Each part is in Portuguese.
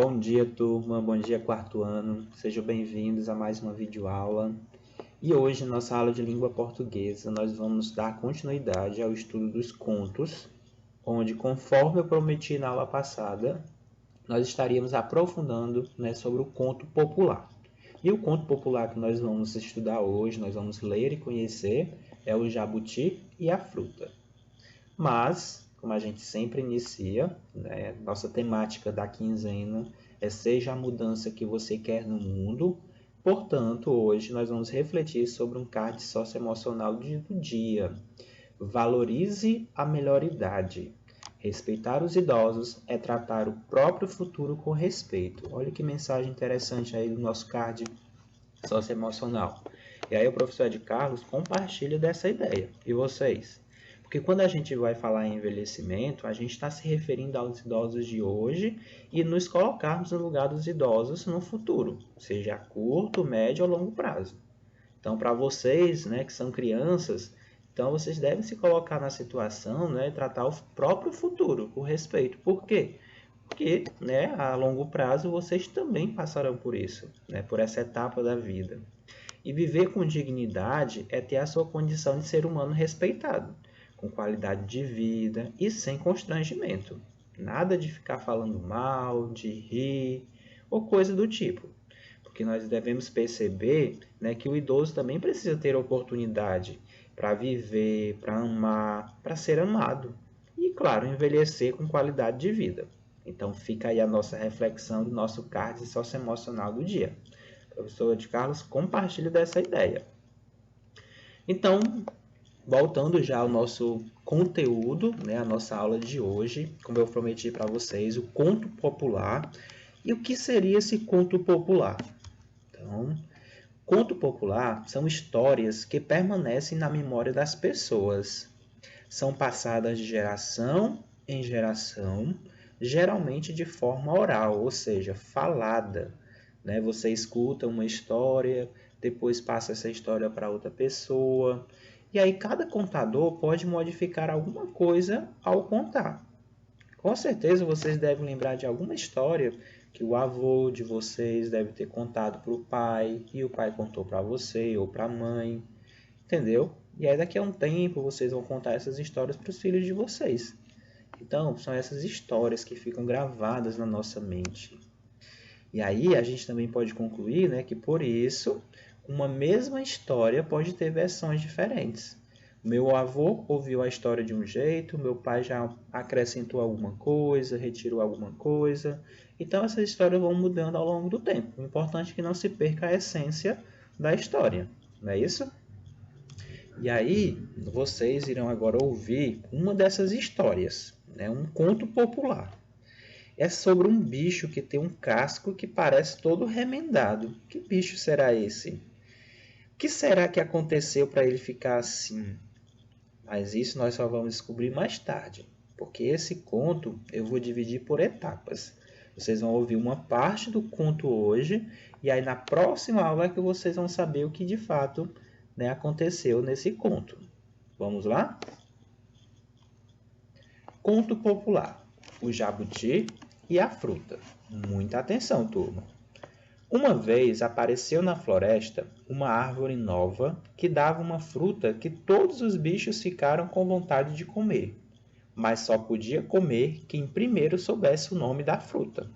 Bom dia, turma. Bom dia, quarto ano. Sejam bem-vindos a mais uma videoaula. E hoje, na nossa aula de língua portuguesa, nós vamos dar continuidade ao estudo dos contos, onde, conforme eu prometi na aula passada, nós estaríamos aprofundando, sobre o conto popular. E o conto popular que nós vamos estudar hoje, nós vamos ler e conhecer, é o Jabuti e a Fruta. Mas, como a gente sempre inicia, nossa temática da quinzena é Seja a mudança que você quer no mundo. Portanto, hoje nós vamos refletir sobre um card socioemocional do dia. Valorize a melhor idade. Respeitar os idosos é tratar o próprio futuro com respeito. Olha que mensagem interessante aí do nosso card socioemocional. E aí o professor Ed Carlos compartilha dessa ideia. E vocês? Porque quando a gente vai falar em envelhecimento, a gente está se referindo aos idosos de hoje e nos colocarmos no lugar dos idosos no futuro, seja a curto, médio ou longo prazo. Então, para vocês, que são crianças, então vocês devem se colocar na situação, e tratar o próprio futuro com respeito. Por quê? Porque, a longo prazo, vocês também passarão por isso, por essa etapa da vida. E viver com dignidade é ter a sua condição de ser humano respeitado, com qualidade de vida e sem constrangimento. Nada de ficar falando mal, de rir ou coisa do tipo. Porque nós devemos perceber que o idoso também precisa ter oportunidade para viver, para amar, para ser amado. E, claro, envelhecer com qualidade de vida. Então fica aí a nossa reflexão do nosso card socioemocional do dia. O professor Ed Carlos compartilha dessa ideia. Então, voltando já ao nosso conteúdo, a nossa aula de hoje, como eu prometi para vocês, o conto popular. E o que seria esse conto popular? Então, conto popular são histórias que permanecem na memória das pessoas. São passadas de geração em geração, geralmente de forma oral, ou seja, falada. Você escuta uma história, depois passa essa história para outra pessoa. E aí cada contador pode modificar alguma coisa ao contar. Com certeza vocês devem lembrar de alguma história que o avô de vocês deve ter contado para o pai, e o pai contou para você ou para a mãe, entendeu? E aí daqui a um tempo vocês vão contar essas histórias para os filhos de vocês. Então, são essas histórias que ficam gravadas na nossa mente. E aí a gente também pode concluir que por isso uma mesma história pode ter versões diferentes. Meu avô ouviu a história de um jeito, meu pai já acrescentou alguma coisa, retirou alguma coisa. Então essas histórias vão mudando ao longo do tempo. O importante é que não se perca a essência da história, não é isso? E aí vocês irão agora ouvir uma dessas histórias, um conto popular. É sobre um bicho que tem um casco que parece todo remendado. Que bicho será esse? O que será que aconteceu para ele ficar assim? Mas isso nós só vamos descobrir mais tarde, porque esse conto eu vou dividir por etapas. Vocês vão ouvir uma parte do conto hoje, e aí na próxima aula é que vocês vão saber o que de fato aconteceu nesse conto. Vamos lá? Conto popular: O Jabuti e a Fruta. Muita atenção, turma! Uma vez apareceu na floresta uma árvore nova que dava uma fruta que todos os bichos ficaram com vontade de comer, mas só podia comer quem primeiro soubesse o nome da fruta.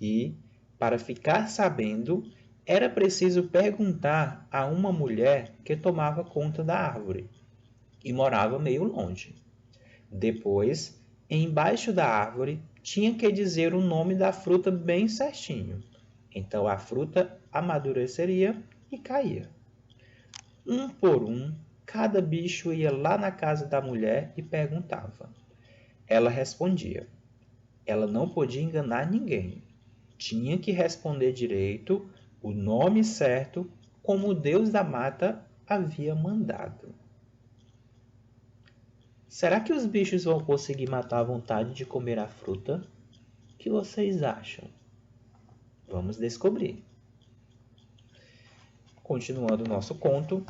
E, para ficar sabendo, era preciso perguntar a uma mulher que tomava conta da árvore e morava meio longe. Depois, embaixo da árvore, tinha que dizer o nome da fruta bem certinho. Então a fruta amadureceria e caía. Um por um, cada bicho ia lá na casa da mulher e perguntava. Ela respondia. Ela não podia enganar ninguém. Tinha que responder direito, o nome certo, como o Deus da mata havia mandado. Será que os bichos vão conseguir matar a vontade de comer a fruta? O que vocês acham? Vamos descobrir. Continuando o nosso conto.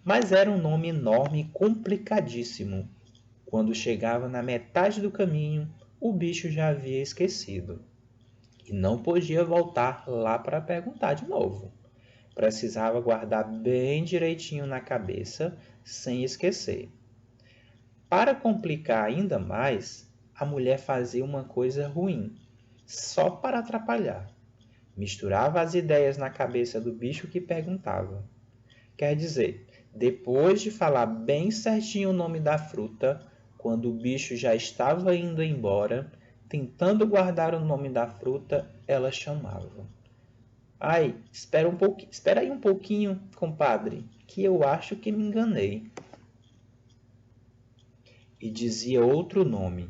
Mas era um nome enorme e complicadíssimo. Quando chegava na metade do caminho, o bicho já havia esquecido. e não podia voltar lá para perguntar de novo. Precisava guardar bem direitinho na cabeça, sem esquecer. Para complicar ainda mais, a mulher fazia uma coisa ruim, só para atrapalhar. Misturava as ideias na cabeça do bicho que perguntava. Quer dizer, depois de falar bem certinho o nome da fruta, quando o bicho já estava indo embora, tentando guardar o nome da fruta, ela chamava. Ai, espera aí um pouquinho, compadre, que eu acho que me enganei. E dizia outro nome,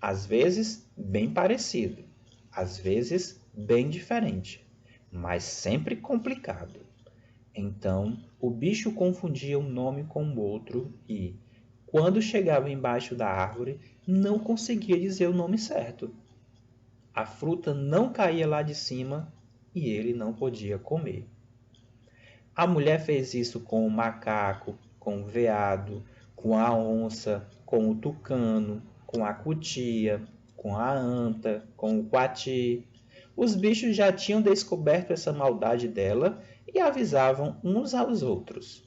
às vezes bem parecido, às vezes bem diferente, mas sempre complicado. Então, o bicho confundia um nome com o outro e, quando chegava embaixo da árvore, não conseguia dizer o nome certo. A fruta não caía lá de cima e ele não podia comer. A mulher fez isso com o macaco, com o veado, com a onça, com o tucano, com a cutia, com a anta, com o coati. Os bichos já tinham descoberto essa maldade dela e avisavam uns aos outros.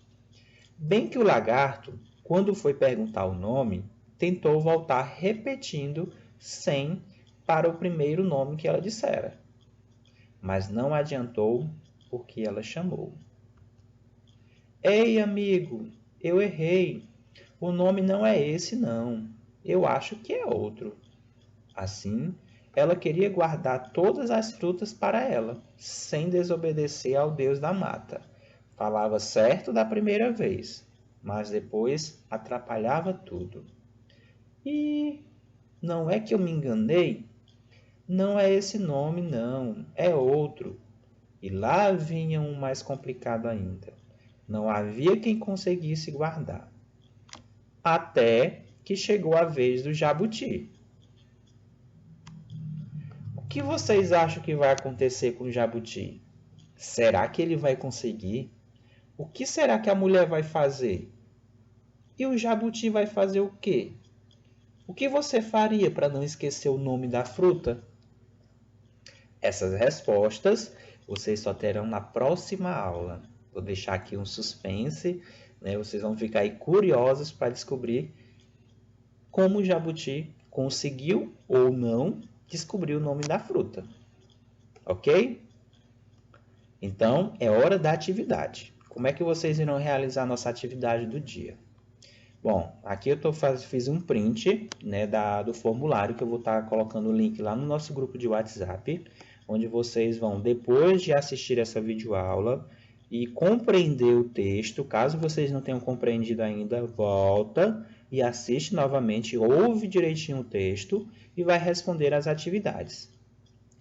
Bem que o lagarto, quando foi perguntar o nome, tentou voltar repetindo sem para o primeiro nome que ela dissera. Mas não adiantou porque ela chamou. Ei, amigo, eu errei. O nome não é esse, não. Eu acho que é outro. Assim, ela queria guardar todas as frutas para ela, sem desobedecer ao Deus da mata. Falava certo da primeira vez, mas depois atrapalhava tudo. E não é que eu me enganei? Não é esse nome, não, é outro. E lá vinha um mais complicado ainda. Não havia quem conseguisse guardar. Até que chegou a vez do jabuti. O que vocês acham que vai acontecer com o jabuti? Será que ele vai conseguir? O que será que a mulher vai fazer? E o jabuti vai fazer o quê? O que você faria para não esquecer o nome da fruta? Essas respostas vocês só terão na próxima aula. Vou deixar aqui um suspense, né? Vocês vão ficar aí curiosos para descobrir como o jabuti conseguiu ou não descobrir o nome da fruta. Ok? Então, é hora da atividade. Como é que vocês irão realizar a nossa atividade do dia? Bom, aqui eu fiz um print, né, do formulário que eu vou estar colocando o link lá no nosso grupo de WhatsApp, onde vocês vão, depois de assistir essa videoaula e compreender o texto, caso vocês não tenham compreendido ainda, volta e assiste novamente, ouve direitinho o texto e vai responder as atividades.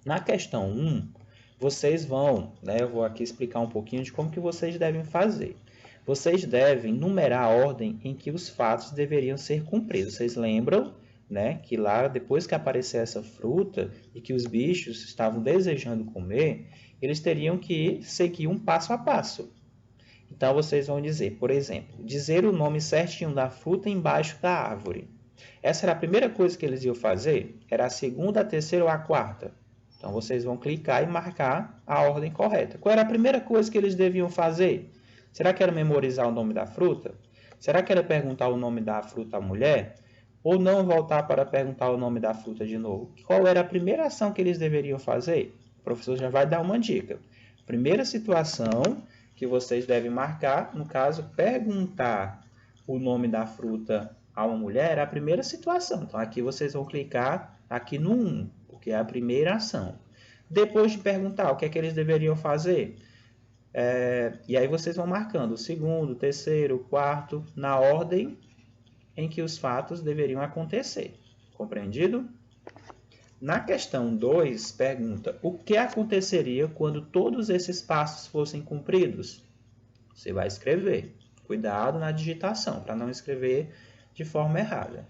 Na questão 1, vocês vão, né, eu vou aqui explicar um pouquinho de como que vocês devem fazer. Vocês devem numerar a ordem em que os fatos deveriam ser cumpridos. Vocês lembram, né, que lá, depois que aparecer essa fruta e que os bichos estavam desejando comer, eles teriam que seguir um passo a passo. Então, vocês vão dizer, por exemplo, dizer o nome certinho da fruta embaixo da árvore. Essa era a primeira coisa que eles iam fazer? Era a segunda, a terceira ou a quarta? Então, vocês vão clicar e marcar a ordem correta. Qual era a primeira coisa que eles deviam fazer? Será que era memorizar o nome da fruta? Será que era perguntar o nome da fruta à mulher? Ou não voltar para perguntar o nome da fruta de novo? Qual era a primeira ação que eles deveriam fazer? O professor já vai dar uma dica. Primeira situação que vocês devem marcar, no caso, perguntar o nome da fruta a uma mulher, é a primeira situação. Então, aqui vocês vão clicar aqui no 1, porque é a primeira ação. Depois de perguntar o que é que eles deveriam fazer, e aí vocês vão marcando o segundo, o terceiro, o quarto, na ordem em que os fatos deveriam acontecer. Compreendido? Na questão 2, pergunta, o que aconteceria quando todos esses passos fossem cumpridos? Você vai escrever. Cuidado na digitação, para não escrever de forma errada.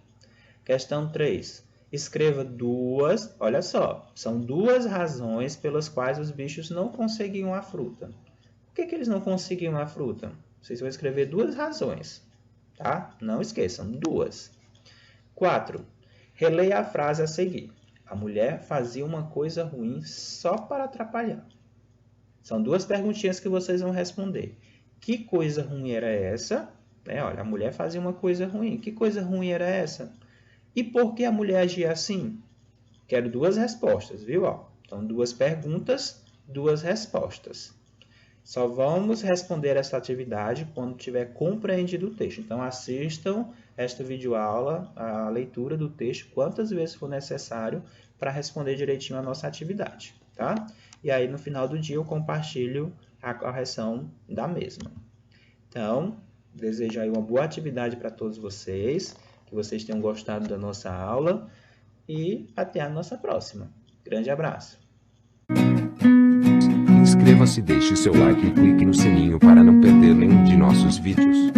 Questão 3. Escreva duas, olha só, são duas razões pelas quais os bichos não conseguiam a fruta. Por que eles não conseguiam a fruta? Vocês vão escrever duas razões, tá? Não esqueçam, duas. 4. Releia a frase a seguir. A mulher fazia uma coisa ruim só para atrapalhar. São duas perguntinhas que vocês vão responder. Que coisa ruim era essa? Olha, a mulher fazia uma coisa ruim. Que coisa ruim era essa? E por que a mulher agia assim? Quero duas respostas, viu? Então, duas perguntas, duas respostas. Só vamos responder essa atividade quando tiver compreendido o texto. Então, assistam esta videoaula, a leitura do texto, quantas vezes for necessário para responder direitinho a nossa atividade, tá? E aí, no final do dia, eu compartilho a correção da mesma. Então, desejo aí uma boa atividade para todos vocês, que vocês tenham gostado da nossa aula e até a nossa próxima. Grande abraço! Inscreva-se, deixe seu like e clique no sininho para não perder nenhum de nossos vídeos.